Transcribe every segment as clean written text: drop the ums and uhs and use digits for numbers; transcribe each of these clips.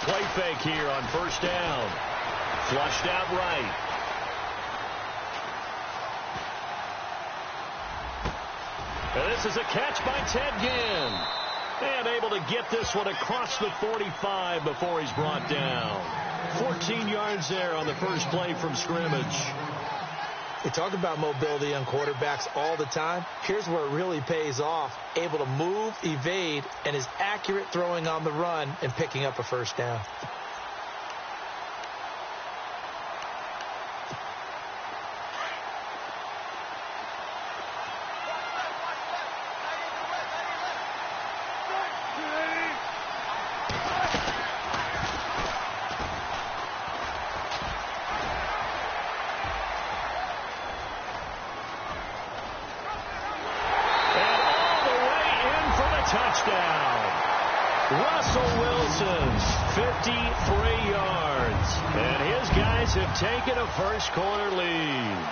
play fake here on first down. Flushed out right. And this is a catch by Ted Ginn. And able to get this one across the 45 before he's brought down. 14 yards there on the first play from scrimmage. They talk about mobility on quarterbacks all the time. Here's where it really pays off. Able to move, evade, and is accurate throwing on the run and picking up a first down. Touchdown. Russell Wilson, 53 yards. And his guys have taken a first-quarter lead.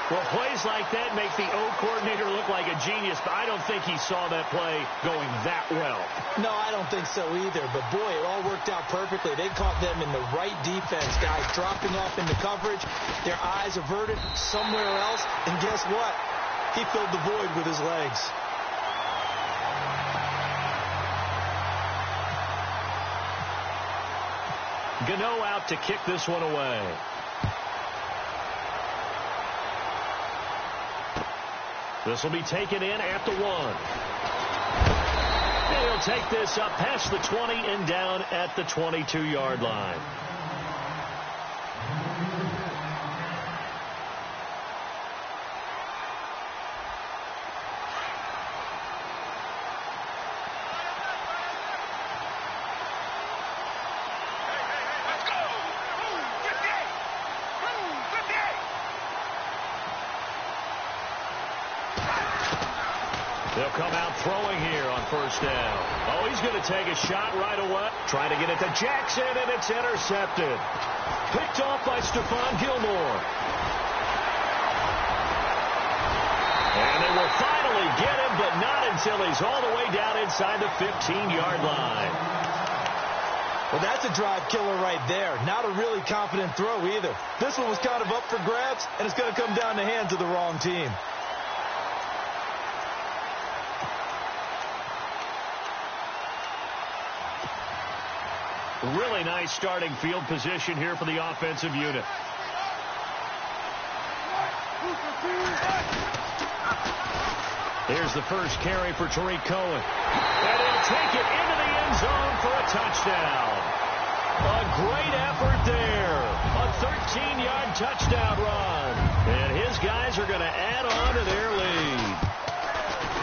Well, plays like that make the O coordinator look like a genius, but I don't think he saw that play going that well. No, I don't think so either. But, boy, it all worked out perfectly. They caught them in the right defense, guys dropping off into coverage, their eyes averted somewhere else. And guess what? He filled the void with his legs. Gano out to kick this one away. This will be taken in at the 1. And he'll take this up past the 20 and down at the 22-yard line. They'll come out throwing here on first down. Oh, he's going to take a shot right away. Trying to get it to Jackson, and it's intercepted. Picked off by Stephon Gilmore. And they will finally get him, but not until he's all the way down inside the 15-yard line. Well, that's a drive killer right there. Not a really confident throw either. This one was kind of up for grabs, and it's going to come down the hands of the wrong team. Really nice starting field position here for the offensive unit. Here's the first carry for Tariq Cohen. And he'll take it into the end zone for a touchdown. A great effort there. A 13-yard touchdown run. And his guys are going to add on to their lead.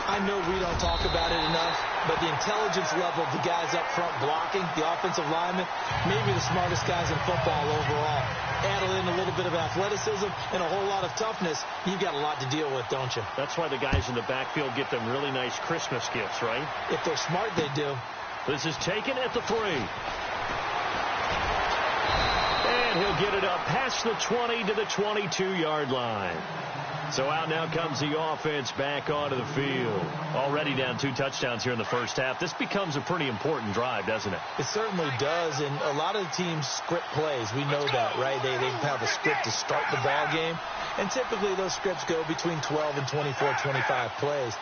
I know we don't talk about it enough, but the intelligence level of the guys up front blocking, the offensive linemen, maybe the smartest guys in football overall. Add in a little bit of athleticism and a whole lot of toughness, you've got a lot to deal with, don't you? That's why the guys in the backfield get them really nice Christmas gifts, right? If they're smart, they do. This is taken at the 3. And he'll get it up past the 20 to the 22-yard line. So out now comes the offense back onto the field. Already down 2 touchdowns here in the first half. This becomes a pretty important drive, doesn't it? It certainly does, and a lot of the teams script plays. We know that, right? They have a script to start the ball game, and typically those scripts go between 12 and 24, 25 plays.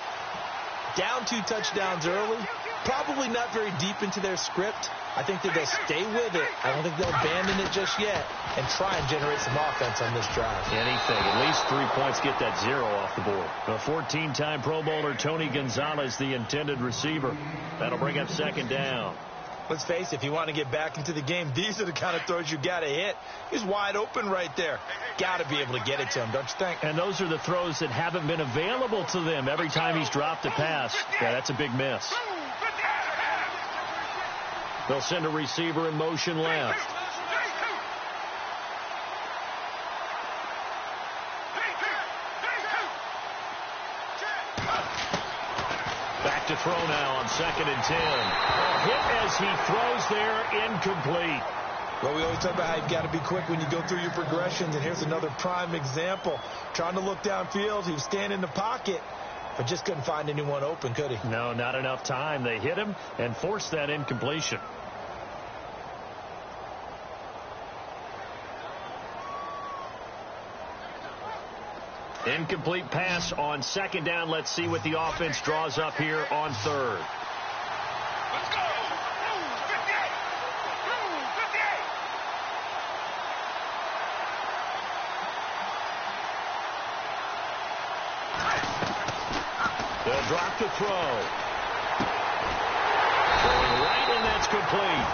Down 2 touchdowns early, probably not very deep into their script. I think that they'll stay with it. I don't think they'll abandon it just yet and try and generate some offense on this drive. Anything. At least 3 points, get that 0 off the board. The 14-time Pro Bowler Tony Gonzalez, the intended receiver. That'll bring up second down. Let's face it, if you want to get back into the game, these are the kind of throws you got to hit. He's wide open right there. Got to be able to get it to him, don't you think? And those are the throws that haven't been available to them every time he's dropped a pass. Yeah, that's a big miss. They'll send a receiver in motion left. Back to throw now on 2nd and 10. A hit as he throws there, incomplete. Well, we always talk about how you've got to be quick when you go through your progressions, and here's another prime example. Trying to look downfield, he was standing in the pocket, but just couldn't find anyone open, could he? No, not enough time. They hit him and forced that incompletion. Incomplete pass on second down. Let's see what the offense draws up here on third. Let's go. 58. 58. They'll drop the throw. Throwing right, and that's complete.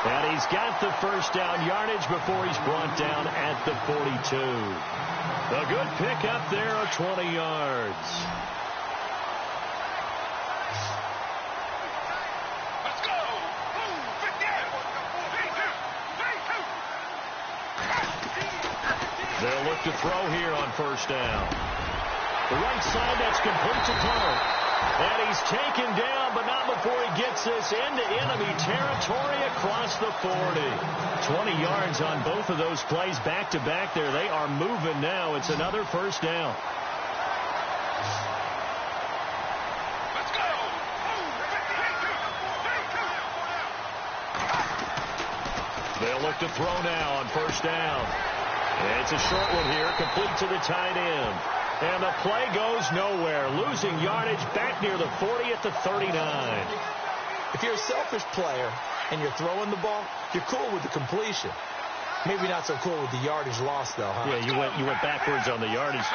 And he's got the first down yardage before he's brought down at the 42. A good pickup there of 20 yards. Let's go. 58. They'll look to throw here on first down. The right side, that's complete to Clark. And he's taken down, but not before he gets this into enemy territory across the 40. 20 yards on both of those plays back-to-back there. They are moving now. It's another first down. Let's go. They'll look to throw now on first down. And it's a short one here, complete to the tight end. And the play goes nowhere, losing yardage back near the 40 at the 39. If you're a selfish player and you're throwing the ball, you're cool with the completion. Maybe not so cool with the yardage loss, though, huh? Yeah, you went backwards on the yardage.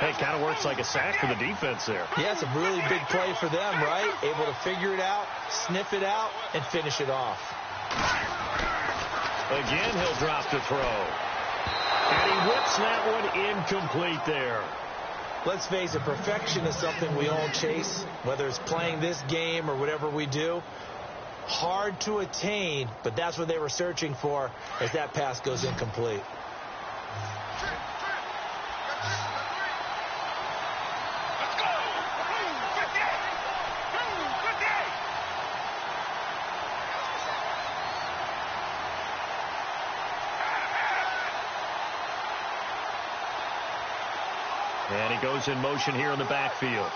Hey, it kind of works like a sack for the defense there. Yeah, it's a really big play for them, right? Able to figure it out, sniff it out, and finish it off. Again, he'll drop the throw. And he whips that one incomplete there. Let's face it, perfection is something we all chase, whether it's playing this game or whatever we do. Hard to attain, but that's what they were searching for as that pass goes incomplete. Let's go. 58. And he goes in motion here in the backfield.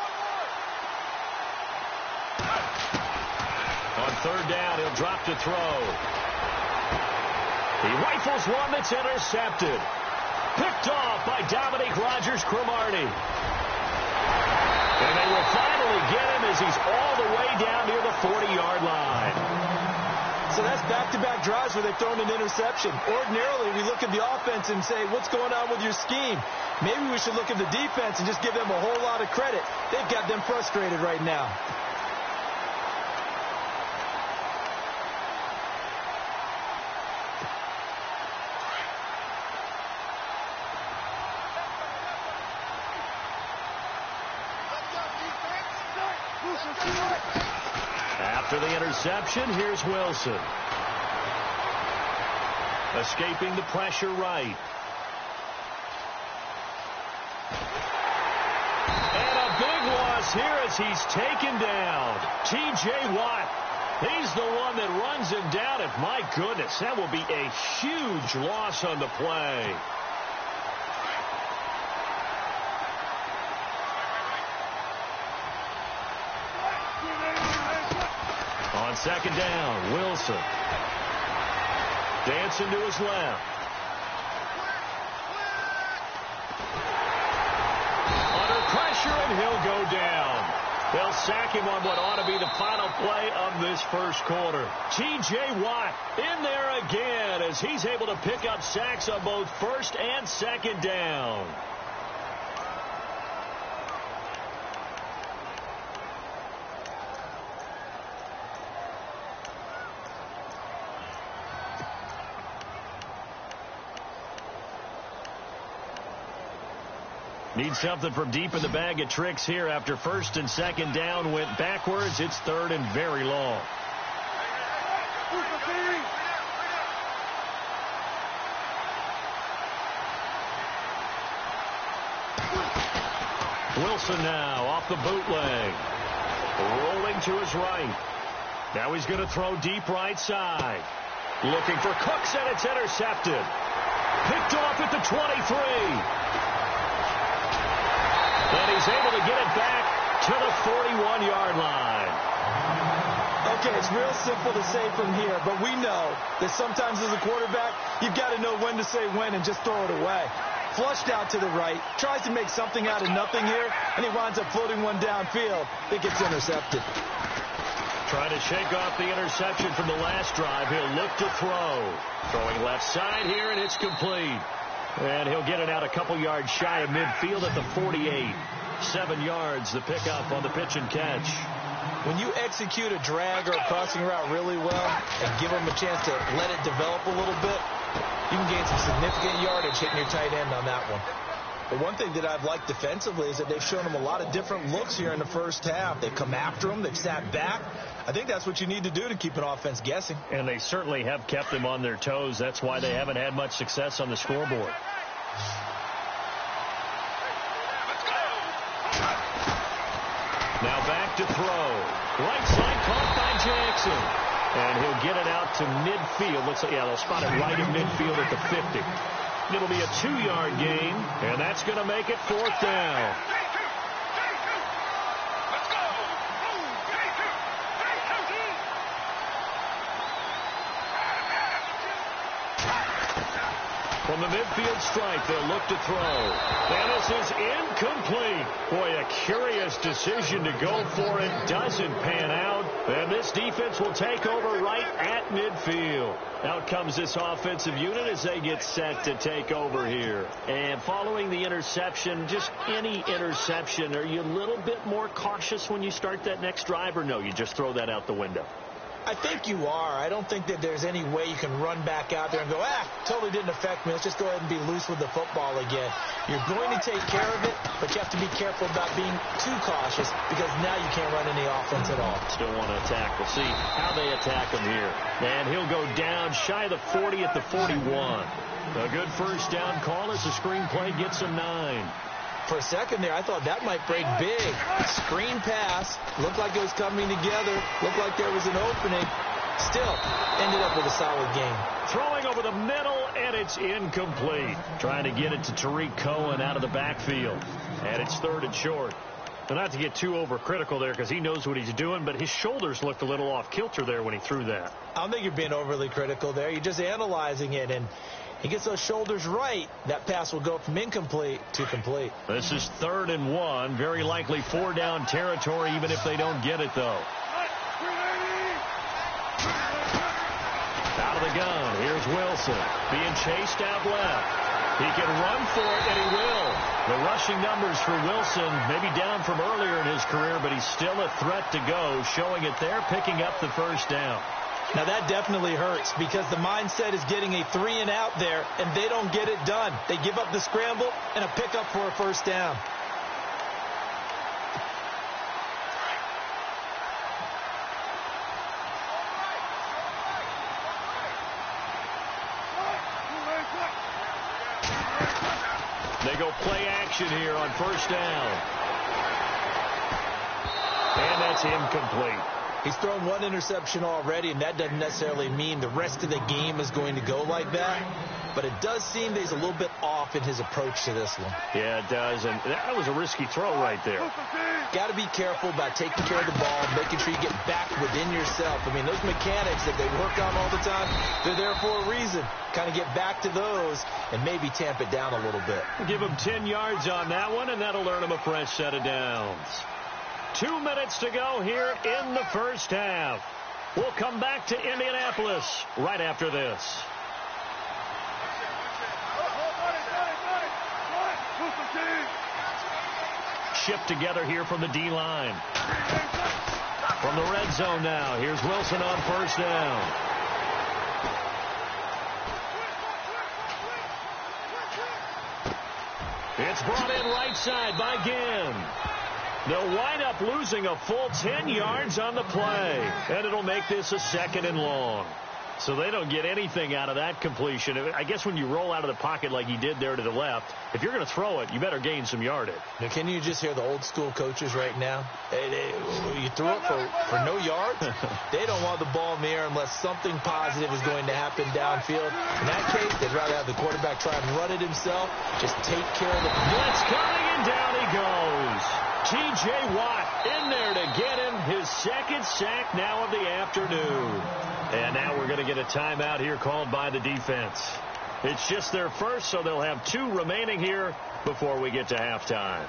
On third down, he'll drop to throw. He rifles one that's intercepted. Picked off by Dominique Rodgers-Cromartie. And they will finally get him as he's all the way down near the 40-yard line. So that's back-to-back drives where they've thrown an interception. Ordinarily, we look at the offense and say, what's going on with your scheme? Maybe we should look at the defense and just give them a whole lot of credit. They've got them frustrated right now. After the interception, here's Wilson. Escaping the pressure right. And a big loss here as he's taken down. T.J. Watt. He's the one that runs him down. And my goodness, that will be a huge loss on the play. On second down, Wilson. Dancing to his left. Under pressure, and he'll go down. They'll sack him on what ought to be the final play of this first quarter. T.J. Watt in there again as he's able to pick up sacks on both first and second down. Need something from deep in the bag of tricks here after first and second down went backwards. It's third and very long. Wilson now off the bootleg. Rolling to his right. Now he's going to throw deep right side. Looking for Cooks, and it's intercepted. Picked off at the 23. And he's able to get it back to the 41-yard line. Okay, it's real simple to say from here, but we know that sometimes as a quarterback, you've got to know when to say when and just throw it away. flushed out to the right, tries to make something out of nothing here, and he winds up floating one downfield. It gets intercepted. Trying to shake off the interception from the last drive. He'll look to throw. Throwing left side here, and it's complete. And he'll get it out a couple yards shy of midfield at the 48. 7 yards, the pickup on the pitch and catch. When you execute a drag or a crossing route really well and give them a chance to let it develop a little bit, you can gain some significant yardage hitting your tight end on that one. But one thing that I've liked defensively is that they've shown him a lot of different looks here in the first half. They've come after him. They've sat back. I think that's what you need to do to keep an offense guessing. And they certainly have kept them on their toes. That's why they haven't had much success on the scoreboard. Now back to throw. Right side caught by Jackson. And he'll get it out to midfield. Looks like, yeah, they'll spot it right in midfield at the 50. It'll be a 2-yard gain, and that's going to make it 4th down. From the midfield stripe, they'll look to throw. And this is incomplete. Boy, a curious decision to go for it. Doesn't pan out. And this defense will take over right at midfield. Out comes this offensive unit as they get set to take over here. And following the interception, just any interception, are you a little bit more cautious when you start that next drive, or no, you just throw that out the window? I think you are. I don't think that there's any way you can run back out there and go, totally didn't affect me. Let's just go ahead and be loose with the football again. You're going to take care of it, but you have to be careful about being too cautious because now you can't run any offense at all. Still want to attack. We'll see how they attack him here. And he'll go down shy of the 40 at the 41. A good first down call as the screen play gets him 9. For a second there, I thought that might break big. Screen pass. Looked like it was coming together. Looked like there was an opening. Still, ended up with a solid game. Throwing over the middle, and it's incomplete. Trying to get it to Tariq Cohen out of the backfield. And it's 3rd and short. Now, not to get too overcritical there because he knows what he's doing, but his shoulders looked a little off kilter there when he threw that. I don't think you're being overly critical there. You're just analyzing it, and he gets those shoulders right. That pass will go from incomplete to complete. This is 3rd and 1. Very likely 4-down territory, even if they don't get it, though. Out of the gun. Here's Wilson. Being chased out left. He can run for it, and he will. The rushing numbers for Wilson maybe down from earlier in his career, but he's still a threat to go, showing it there, picking up the first down. Now, that definitely hurts because the mindset is getting a 3-and-out there, and they don't get it done. They give up the scramble and a pickup for a first down. They go play action here on first down. And that's incomplete. He's thrown one interception already, and that doesn't necessarily mean the rest of the game is going to go like that. But it does seem that he's a little bit off in his approach to this one. Yeah, it does. And that was a risky throw right there. Got to be careful about taking care of the ball, making sure you get back within yourself. I mean, those mechanics that they work on all the time, they're there for a reason. Kind of get back to those and maybe tamp it down a little bit. Give him 10 yards on that one, and that'll earn him a fresh set of downs. 2 minutes to go here in the first half. We'll come back to Indianapolis right after this. Shift together here from the D-line. From the red zone now, here's Wilson on first down. It's brought in right side by Ginn. They'll wind up losing a full 10 yards on the play, and it'll make this a 2nd and long. So they don't get anything out of that completion. I guess when you roll out of the pocket like he did there to the left, if you're going to throw it, you better gain some yardage. Now, can you just hear the old school coaches right now? You threw it for no yards? They don't want the ball in the air unless something positive is going to happen downfield. In that case, they'd rather have the quarterback try and run it himself. Just take care of the blitz coming, and down he goes. T.J. Watt in there to get him his 2nd sack now of the afternoon. And now we're going to get a timeout here called by the defense. It's just their first, so they'll have 2 remaining here before we get to halftime.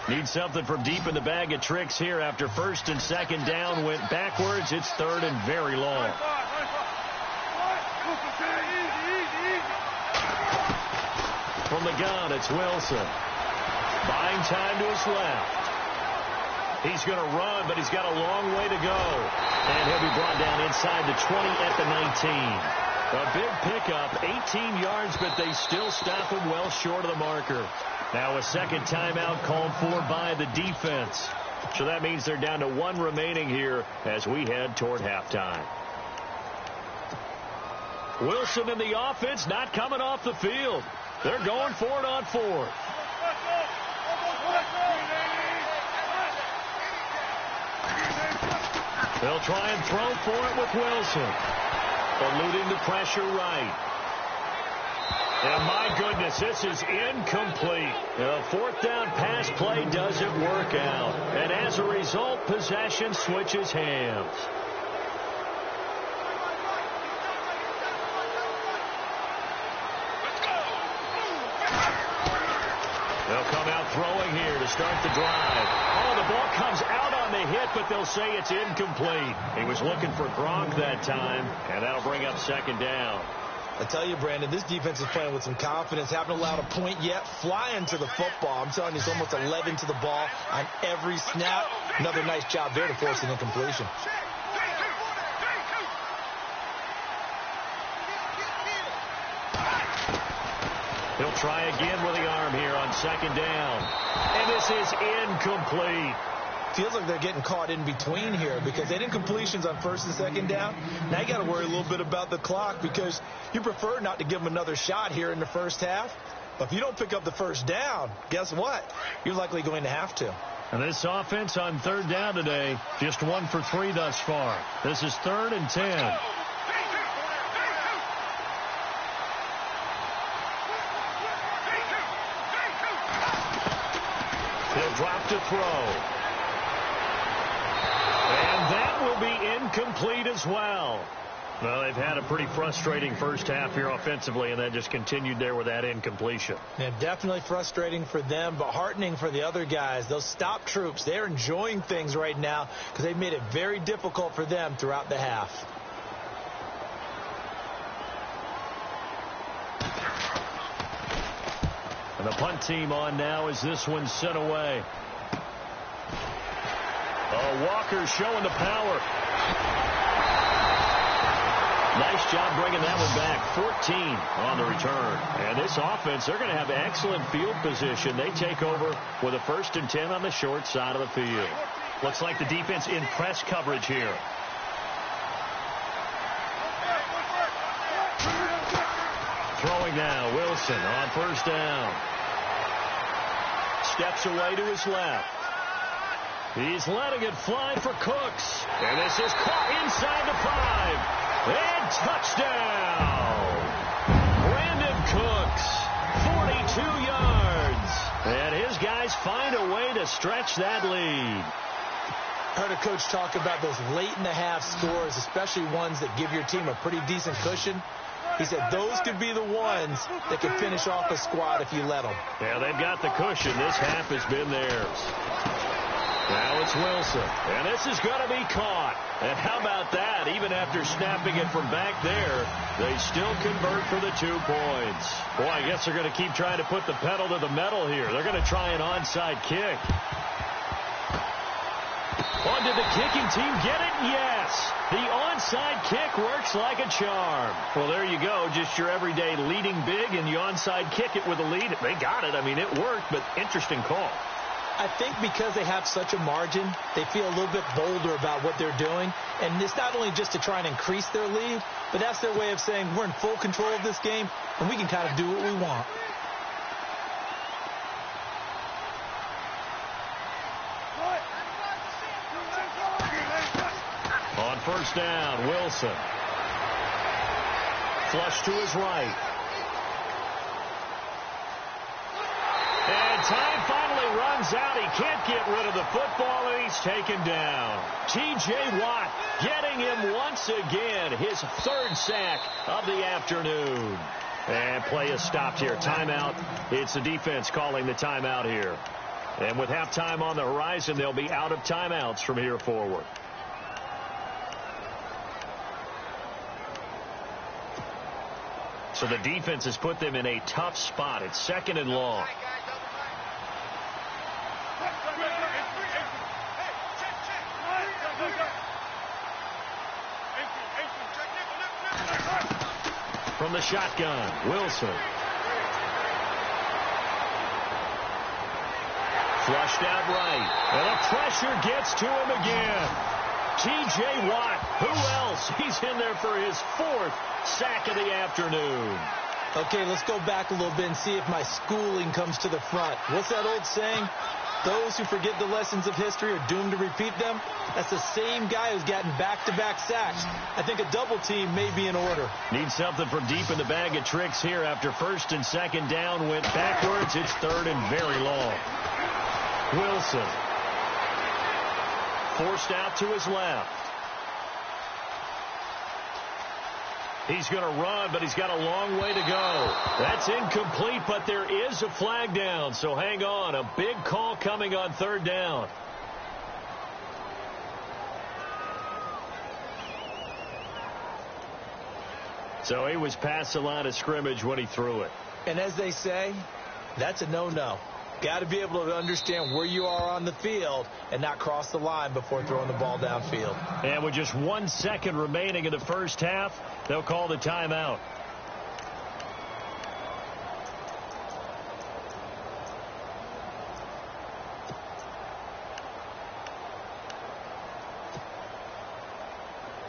Need something from deep in the bag of tricks here after first and second down went backwards. It's third and very long. From the gun, it's Wilson. Buying time to his left. He's going to run, but he's got a long way to go. And he'll be brought down inside the 20 at the 19. A big pickup, 18 yards, but they still stop him well short of the marker. Now a second timeout called for by the defense. So that means they're down to 1 remaining here as we head toward halftime. Wilson and the offense not coming off the field. They're going for it on 4th. They'll try and throw for it with Wilson. Eluding the pressure right. And my goodness, this is incomplete. The 4th down pass play doesn't work out. And as a result, possession switches hands. They'll come out throwing here to start the drive. Oh, the ball comes out on the hit, but they'll say it's incomplete. He was looking for Gronk that time, and that'll bring up second down. I tell you, Brandon, this defense is playing with some confidence. Haven't allowed a point yet. Flying to the football. I'm telling you, it's almost 11 to the ball on every snap. Another nice job there to force an incompletion. He'll try again with the arm here on second down. And this is incomplete. Feels like they're getting caught in between here because they did completions on first and second down. Now you got to worry a little bit about the clock because you prefer not to give them another shot here in the first half. But if you don't pick up the first down, guess what? You're likely going to have to. And this offense on third down today, just 1 for 3 thus far. This is 3rd and 10. He'll drop to throw. And that will be incomplete as well. Well, they've had a pretty frustrating first half here offensively, and then just continued there with that incompletion. Yeah, definitely frustrating for them, but heartening for the other guys. Those stop troops, they're enjoying things right now because they've made it very difficult for them throughout the half. And the punt team on now as this one's sent away. Oh, Walker showing the power. Nice job bringing that one back. 14 on the return. And this offense, they're going to have excellent field position. They take over with a 1st and 10 on the short side of the field. Looks like the defense in press coverage here. Throwing now, Wilson on first down. Steps away to his left. He's letting it fly for Cooks. And this is caught inside the 5. And touchdown! Brandon Cooks, 42 yards. And his guys find a way to stretch that lead. Heard a coach talk about those late in the half scores, especially ones that give your team a pretty decent cushion. He said those could be the ones that can finish off a squad if you let them. Yeah, they've got the cushion. This half has been theirs. Now it's Wilson, and this is going to be caught. And how about that? Even after snapping it from back there, they still convert for the 2 points. Boy, I guess they're going to keep trying to put the pedal to the metal here. They're going to try an onside kick. Oh, did the kicking team get it? Yes. The onside kick works like a charm. Well, there you go. Just your everyday leading big, and you onside kick it with a lead. They got it. I mean, it worked, but interesting call. I think because they have such a margin, they feel a little bit bolder about what they're doing. And it's not only just to try and increase their lead, but that's their way of saying we're in full control of this game, and we can kind of do what we want. On first down, Wilson. Flush to his right. And time finally runs runs out. He can't get rid of the football, and he's taken down. T.J. Watt getting him once again, his third sack of the afternoon. And play is stopped here. Timeout. It's the defense calling the timeout here. And with halftime on the horizon, they'll be out of timeouts from here forward. So the defense has put them in a tough spot. It's 2nd and long. From the shotgun, Wilson. Flushed out right. And the pressure gets to him again. T.J. Watt, who else? He's in there for his 4th sack of the afternoon. Okay, let's go back a little bit and see if my schooling comes to the front. What's that old saying? Those who forget the lessons of history are doomed to repeat them. That's the same guy who's gotten back-to-back sacks. I think a double team may be in order. Need something from deep in the bag of tricks here. After 1st and 2nd down went backwards, it's 3rd and very long. Wilson. Forced out to his left. He's going to run, but he's got a long way to go. That's incomplete, but there is a flag down. So hang on. A big call coming on 3rd down. So he was past the line of scrimmage when he threw it. And as they say, that's a no-no. Got to be able to understand where you are on the field and not cross the line before throwing the ball downfield. And with just 1 second remaining in the first half, they'll call the timeout.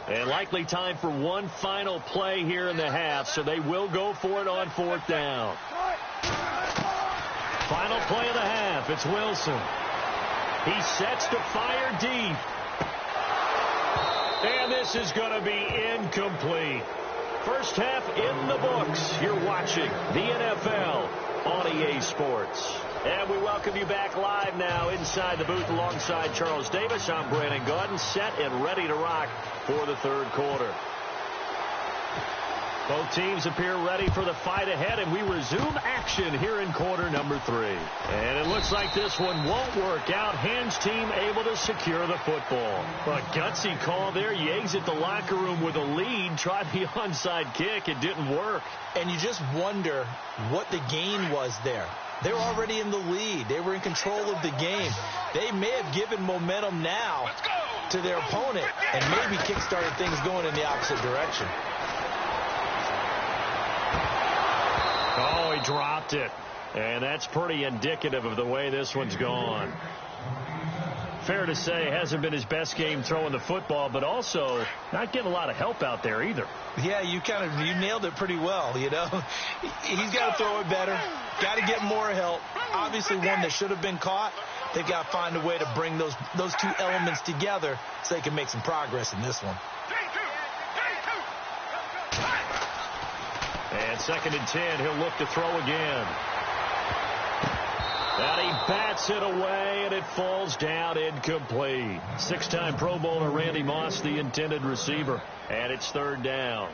And likely time for one final play here in the half, so they will go for it on 4th down. Final play of the half. It's Wilson. He sets to fire deep. And this is going to be incomplete. First half in the books. You're watching the NFL on EA Sports. And we welcome you back live now inside the booth alongside Charles Davis. I'm Brandon Gaudin, set and ready to rock for the 3rd quarter. Both teams appear ready for the fight ahead, and we resume action here in quarter number 3. And it looks like this one won't work out. Hans team able to secure the football. A gutsy call there. You exit the locker room with a lead. Tried the onside kick. It didn't work. And you just wonder what the gain was there. They were already in the lead. They were in control of the game. They may have given momentum now to their opponent and maybe kick-started things going in the opposite direction. Oh, he dropped it. And that's pretty indicative of the way this one's gone. Fair to say, hasn't been his best game throwing the football, but also not getting a lot of help out there either. Yeah, you nailed it pretty well, you know. He's got to throw it better. Got to get more help. Obviously one that should have been caught. They've got to find a way to bring those 2 elements together so they can make some progress in this one. And 2nd and 10, he'll look to throw again. And he bats it away, and it falls down incomplete. 6-time Pro Bowler Randy Moss, the intended receiver. And it's 3rd down.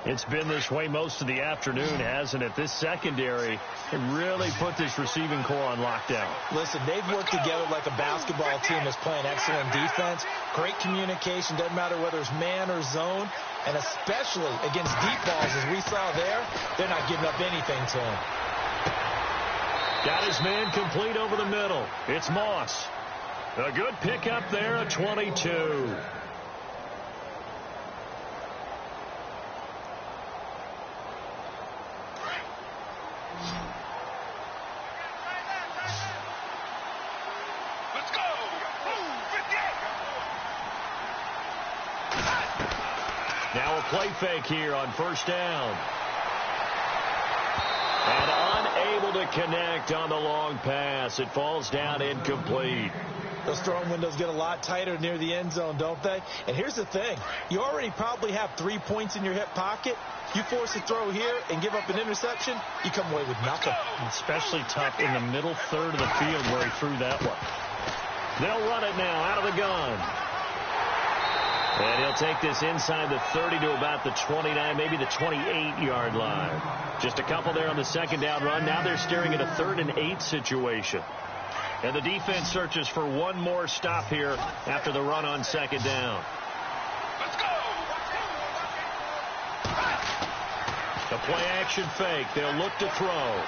It's been this way most of the afternoon, hasn't it? This secondary can really put this receiving core on lockdown. Listen, they've worked together like a basketball team that's playing excellent defense. Great communication. Doesn't matter whether it's man or zone. And especially against deep balls, as we saw there, they're not giving up anything to him. Got his man complete over the middle. It's Moss. A good pickup there at 22. Let's go! Move, 58! Now a play fake here on 1st down. And unable unable to connect on the long pass. It falls down incomplete. Those throwing windows get a lot tighter near the end zone, don't they? And here's the thing. You already probably have 3 points in your hip pocket. You force a throw here and give up an interception, you come away with nothing. Especially tough in the middle third of the field where he threw that one. They'll run it now out of the gun. And he'll take this inside the 30 to about the 29, maybe the 28-yard line. Just a couple there on the second down run. Now they're staring at a 3rd and 8 situation. And the defense searches for one more stop here after the run on second down. Let's go. The play-action fake. They'll look to throw.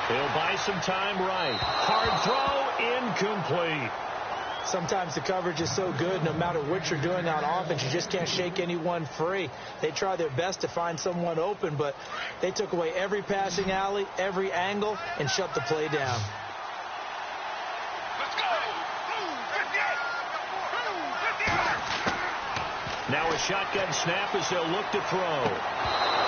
He'll buy some time right. Hard throw, incomplete. Sometimes the coverage is so good, no matter what you're doing on offense, you just can't shake anyone free. They try their best to find someone open, but they took away every passing alley, every angle, and shut the play down. Let's go. 58. Now a shotgun snap as they'll look to throw.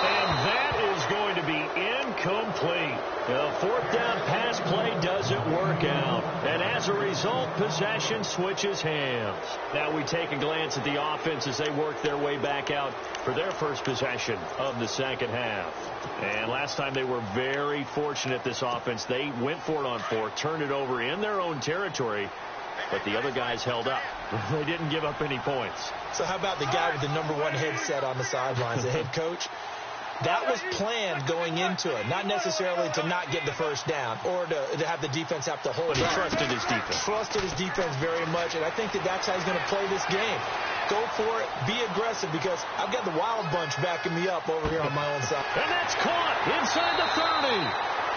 And that is going to be incomplete. The 4th down pass play doesn't work out. And as a result, possession switches hands. Now we take a glance at the offense as they work their way back out for their first possession of the second half. And last time they were very fortunate, this offense. They went for it on 4, turned it over in their own territory, but the other guys held up. They didn't give up any points. So how about the guy with the #1 headset on the sidelines, the head coach? That was planned going into it, not necessarily to not get the first down or to have the defense have to hold But he on. trusted his defense. Trusted his defense very much, and I think that's how he's going to play this game. Go for it. Be aggressive, because I've got the Wild Bunch backing me up over here on my own side. And that's caught inside the 30.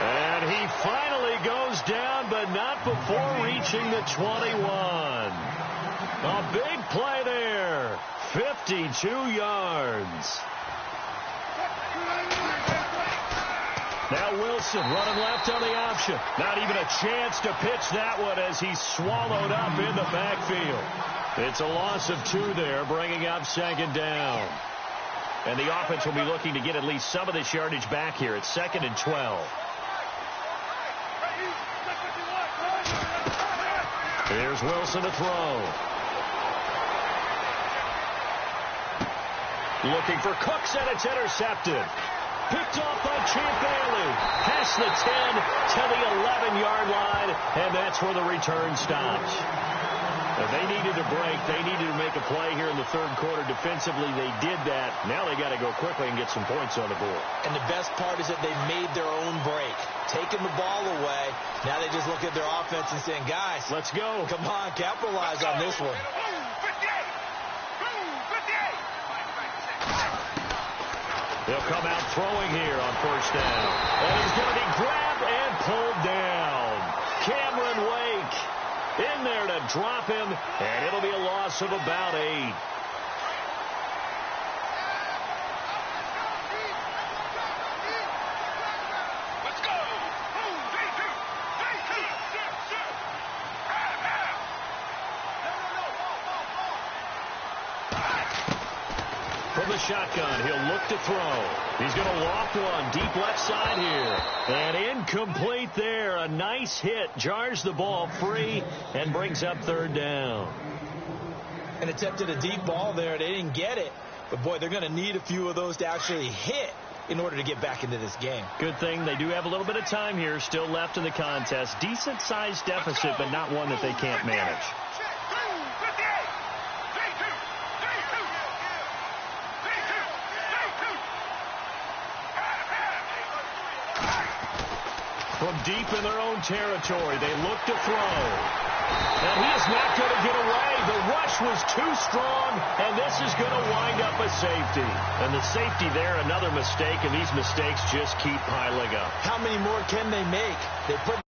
And he finally goes down, but not before reaching the 21. A big play there. 52 yards. Now Wilson running left on the option. Not even a chance to pitch that one as he's swallowed up in the backfield. It's a loss of 2 there, bringing up second down. And the offense will be looking to get at least some of this yardage back here. It's 2nd and 12. Here's Wilson to throw. Looking for Cooks, and it's intercepted. Picked off by Champ Bailey. Past the 10 to the 11-yard line, and that's where the return stops. Now, they needed a break. They needed to make a play here in the 3rd quarter. Defensively, they did that. Now they got to go quickly and get some points on the board. And the best part is that they made their own break. Taking the ball away. Now they just look at their offense and saying, guys, let's go. Come on, capitalize on this one. They'll come out throwing here on first down. And he's going to be grabbed and pulled down. Cameron Wake in there to drop him, and it'll be a loss of about 8. Let's go. From the shotgun, he'll look to throw. He's going to loft one deep left side here. And incomplete there. A nice hit. Jars the ball free and brings up 3rd down. And attempted a deep ball there. They didn't get it. But, boy, they're going to need a few of those to actually hit in order to get back into this game. Good thing they do have a little bit of time here still left in the contest. Decent-sized deficit, but not one that they can't manage. From deep in their own territory, they look to throw. And he is not going to get away. The rush was too strong, and this is going to wind up a safety. And the safety there, another mistake, and these mistakes just keep piling up. How many more can they make? They put